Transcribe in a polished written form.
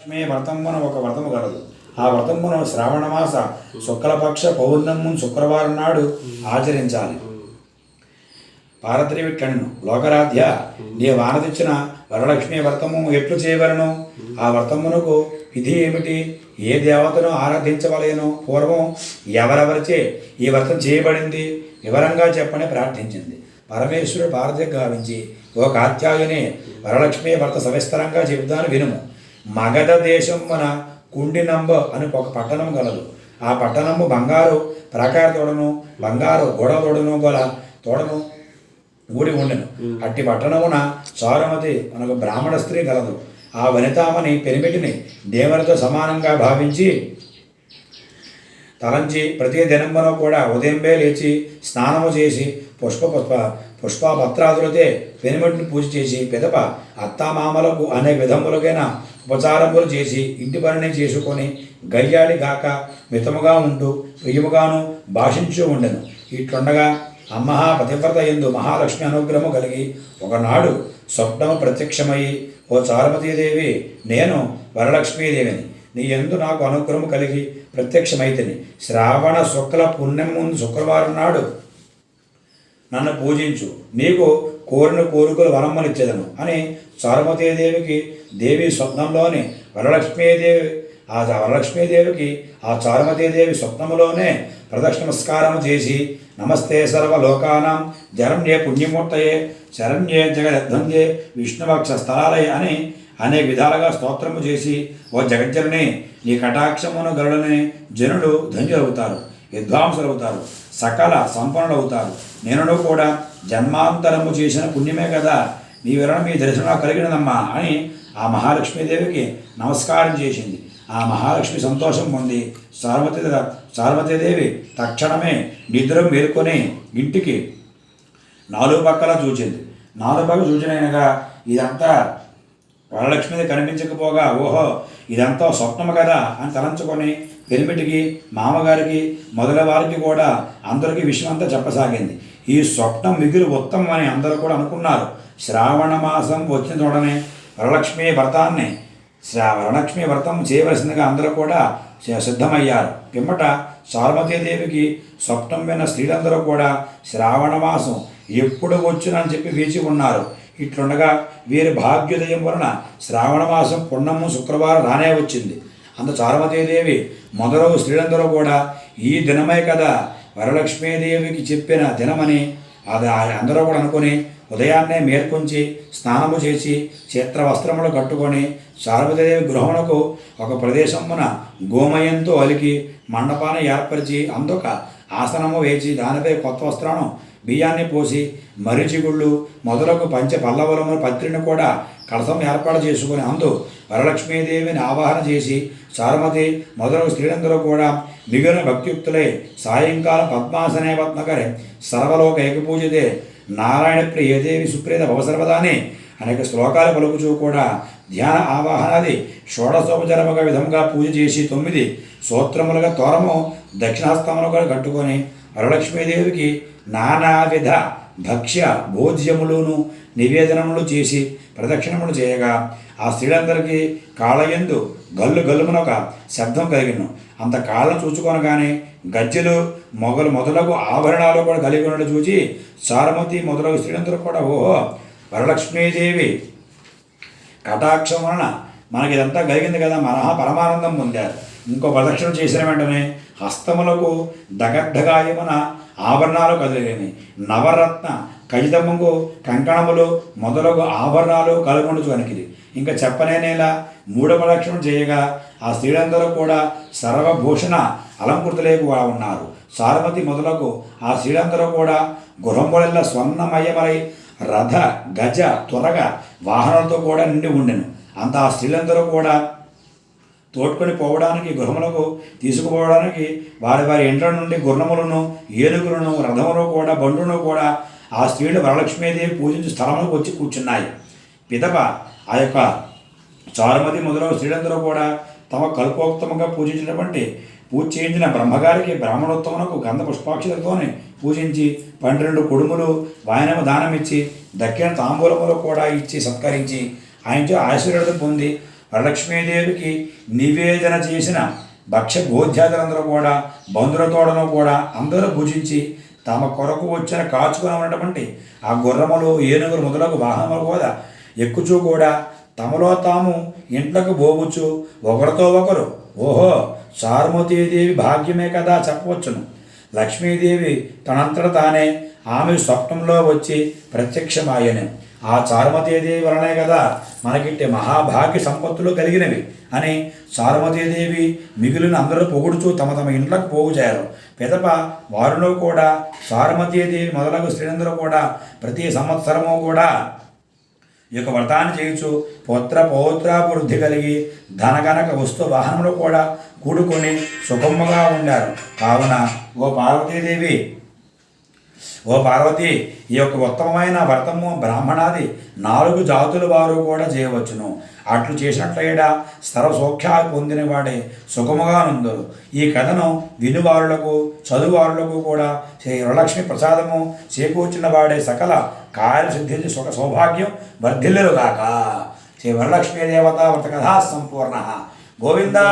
లక్ష్మీ వ్రతమున ఒక వ్రతము గలదు. ఆ వ్రతమును శ్రావణమాస శుక్లపక్ష పౌర్ణము శుక్రవారం నాడు ఆచరించాలి. పార్వతీదేవి కన్ను లోకరాధ్య, నీ వానతిచ్చిన వరలక్ష్మీ వ్రతము ఎట్లు చేయవలను? ఆ వ్రతమునకు విధి ఏమిటి? ఏ దేవతను ఆరాధించవలేను? పూర్వం ఎవరెవరిచే ఈ వ్రతం చేయబడింది? వివరంగా చెప్పని ప్రార్థించింది. పరమేశ్వరుడు పార్వతి గావించి, ఓ కాత్యాయని, వరలక్ష్మీ వ్రత సవిస్తరంగా చెబుతాను వినుము. మగధ దేశమున కుండినంబ అని ఒక పట్టణం గలదు. ఆ పట్టణము బంగారు ప్రాకార తోడను బంగారు గొడవ తోడను గల తోడను ఊడి ఉండెను. అట్టి పట్టణమున సారమతి అనకు బ్రాహ్మణ స్త్రీ గలదు. ఆ వనితామని పెనిమిటిని దేవతతో సమానంగా భావించి తలంచి ప్రతి దినమున కూడా ఉదయంబే లేచి స్నానము చేసి పుష్పపత్రాదులతో పెనిమిటిని పూజ చేసి పిదప అత్తామామలకు అనేక విధములకైన ఉపచారములు చేసి ఇంటి పనిని చేసుకొని గయ్యాళి గాక మితముగా ఉంటూ ప్రియముగాను భాషించు ఉండెను. ఇట్లుండగా అమ్మహా పతివ్రత ఎందు మహాలక్ష్మి అనుగ్రహము కలిగి ఒకనాడు స్వప్నము ప్రత్యక్షమయ్యి, ఓ చారుమతీదేవి, నేను వరలక్ష్మీదేవిని. నీ యందు నాకు అనుగ్రహము కలిగి ప్రత్యక్షమైతిని. శ్రావణ శుక్ల పుణ్యం ముందు శుక్రవారం నాడు నన్ను పూజించు, నీకు కోరిన కోరికలు వరమ్మనిచ్చేదను అని చారుమతీదేవికి దేవి స్వప్నంలోని వరలక్ష్మీదేవికి ఆ చారుమతీదేవి స్వప్నములోనే ప్రదక్షిణ నమస్కారం చేసి, నమస్తే సర్వలోకానాం జరణ్యే పుణ్యమూర్తయే శరణ్యే జగద్దంజే విష్ణువక్ష స్థలాలయ అని అనేక విధాలుగా స్తోత్రము చేసి, ఓ జగజ్జనని, నీ కటాక్షమును గరుడని జనుడు ధన్యులవుతారు, విద్వాంసులవుతారు, సకల సంపన్నులవుతారు. నేను కూడా జన్మాంతరము చేసిన పుణ్యమే కదా, నీ వివరణ మీ దర్శనం కలిగినదమ్మా అని ఆ మహాలక్ష్మీదేవికి నమస్కారం చేసింది. ఆ మహాలక్ష్మి సంతోషం పొంది చారుమతీదేవి తక్షణమే నిద్ర మేల్కొని ఇంటికి నాలుగు పక్కల చూచింది. నాలుగు పక్కల చూచినగా ఇదంతా వరలక్ష్మిది కనిపించకపోగా, ఓహో ఇదంతా స్వప్నము కదా అని తలంచుకొని పెనిమిటికి, మామగారికి, మొదల వారికి కూడా అందరికీ విషయమంతా చెప్పసాగింది. ఈ స్వప్నం మిగిలి ఉత్తమం అని అందరూ కూడా అనుకున్నారు. శ్రావణ మాసం వచ్చిన తోడనే వరలక్ష్మీ వ్రతం చేయవలసిందిగా అందరూ కూడా సిద్ధమయ్యారు. పిమ్మట చారుమతీదేవికి స్వప్నం విన్న స్త్రీలందరూ కూడా శ్రావణ మాసం ఎప్పుడు వచ్చునని చెప్పి వేచి ఉన్నారు. ఇట్లుండగా వీరి భాగ్యోదయం వలన శ్రావణ మాసం పున్నము శుక్రవారం రానే వచ్చింది. అంత చారుమతీదేవి మొదలగు స్త్రీలందరూ కూడా ఈ దినమే కదా వరలక్ష్మీదేవికి చెప్పిన దినమని అది అందరూ కూడా అనుకుని ఉదయాన్నే మేల్కొంచి స్నానము చేసి చిత్ర వస్త్రములు కట్టుకొని చారుమతీదేవి గృహమునకు ఒక ప్రదేశమున గోమయంతో అలికి మండపాన్ని ఏర్పరిచి అందుక ఆసనము వేసి దానిపై కొత్త వస్త్రాన్ని బియ్యాన్ని పోసి మరిచిగుళ్ళు మొదలకు పంచ పల్లవలముల పత్రిని కూడా కలసం ఏర్పాటు చేసుకుని అందు వరలక్ష్మీదేవిని ఆవాహన చేసి చారుమతి మొదలగు స్త్రీలందరూ కూడా మిగిలిన భక్తియుక్తులై సాయంకాలం పద్మాసనే పద్మకరే సర్వలోక ఏకపూజితే నారాయణ ప్రియదేవి సుప్రీత భవసర్వదాని అనేక శ్లోకాలు పలుకుచూ కూడా ధ్యాన ఆవాహనాది షోడశోపచారముగా విధముగా పూజ చేసి 9 సూత్రములుగా తోరము దక్షిణాస్తములుగా కట్టుకొని వరలక్ష్మీదేవికి నానావిధ భక్ష్య భోజ్యములను నివేదనములు చేసి ప్రదక్షిణములు చేయగా ఆ స్త్రీలందరికీ కాళ్ళయందు గల్లు గల్లుమునొక శబ్దం కలిగిను. అంత కాళ్ళను చూచుకొనగానే గజ్జెలు మొదలగు ఆభరణాలు కూడా కలిగి ఉన్నట్టు చూచి చారుమతి మొదలగు స్త్రీలందరూ కూడా, ఓహో వరలక్ష్మీదేవి కటాక్షం వలన మనకి ఇదంతా కలిగింది కదా, పరమానందం పొందారు. ఇంకో ప్రదక్షిణ చేసిన వెంటనే హస్తములకు దగడ్డగాయమున ఆభరణాలు కదిలినవి. నవరత్న ఖచ్చితముకు కంకణములు మొదలగు ఆభరణాలు కలుగొండు వణికిది. ఇంకా చెప్పనేనేలా 3వ ప్రదక్షిణ చేయగా ఆ స్త్రీలందరూ కూడా సర్వభూషణ అలంకృతులేకు ఉన్నారు. చారుమతి మొదలకు ఆ స్త్రీలందరూ కూడా గృహములెల్ల స్వర్ణమయమై రథ గజ త్వరగ వాహనాలతో కూడా నిండి ఉండెను. అంత ఆ స్త్రీలందరూ కూడా తోడ్కొని పోవడానికి గృహములకు తీసుకుపోవడానికి వారి ఇంట్ల నుండి గుర్రములను ఏనుగులను రథమును కూడా బండును కూడా ఆ స్త్రీలు వరలక్ష్మీదేవి పూజించే స్థలములకు వచ్చి కూర్చున్నాయి. పిదప ఆ యొక్క చారుమతి మొదలగు స్త్రీలందరూ కూడా తమ కల్పోక్తముగా పూజించినటువంటి పూజ చేయించిన బ్రహ్మగారికి బ్రాహ్మణోత్తమునకు గంధ పుష్పాక్షలతోనే పూజించి 12 కుడుములు వాయనము దానమిచ్చి దక్షిణ తాంబూలములు కూడా ఇచ్చి సత్కరించి ఆయనతో ఆశీర్వాదం పొంది వరలక్ష్మీదేవికి నివేదన చేసిన భక్ష్య భోజ్యాదులందరూ కూడా బంధువులతోడను కూడా అందరూ భుజించి తమ కొరకు వచ్చిన కాచుకొని ఉన్నటువంటి ఆ గుర్రములు ఏనుగులు మొదలగు వాహనములు కూడా ఎక్కుచూ కూడా తమలో తాము ఇంట్లోకి పోవచ్చు ఒకరితో ఒకరు ఓహో సారుమతీదేవి భాగ్యమే కదా చెప్పవచ్చును. లక్ష్మీదేవి తనంతట తానే ఆమె స్వప్నంలో వచ్చి ప్రత్యక్షమాయను. ఆ చారుమతీదేవి వలనే కదా మనకిట్టి మహాభాగ్య సంపత్తులు కలిగినవి అని చారుమతీదేవి మిగిలిన అందరూ పొగుడుచూ తమ తమ ఇంట్లకు పోగు చేయారు. పిదప వారిలో కూడా చారుమతీదేవి మొదలగు స్త్రీలందరూ కూడా ప్రతి సంవత్సరము కూడా ఈ యొక్క వ్రతాన్ని చేయొచ్చు. పుత్ర పౌత్రాభివృద్ధి కలిగి ధనగనక వస్తు వాహనంలో కూడా కూడుకొని సుఖముగా ఉండారు. కావున ఓ పార్వతి ఈ యొక్క ఉత్తమమైన వ్రతము బ్రాహ్మణాది 4 జాతుల వారు కూడా చేయవచ్చును. అట్లు చేసినట్లయినా సర్వసౌఖ్యాలు పొందిన వాడే సుఖముగా నుందరు. ఈ కథను వినువారులకు చదువువారులకు కూడా శ్రీ వరలక్ష్మి ప్రసాదము చేకూర్చిన వాడే సకల కార్య సిద్ధించి సుఖ సౌభాగ్యం వర్ధిల్లుగాక. శ్రీ వరలక్ష్మీ దేవత వ్రత కథా సంపూర్ణ. గోవిందా.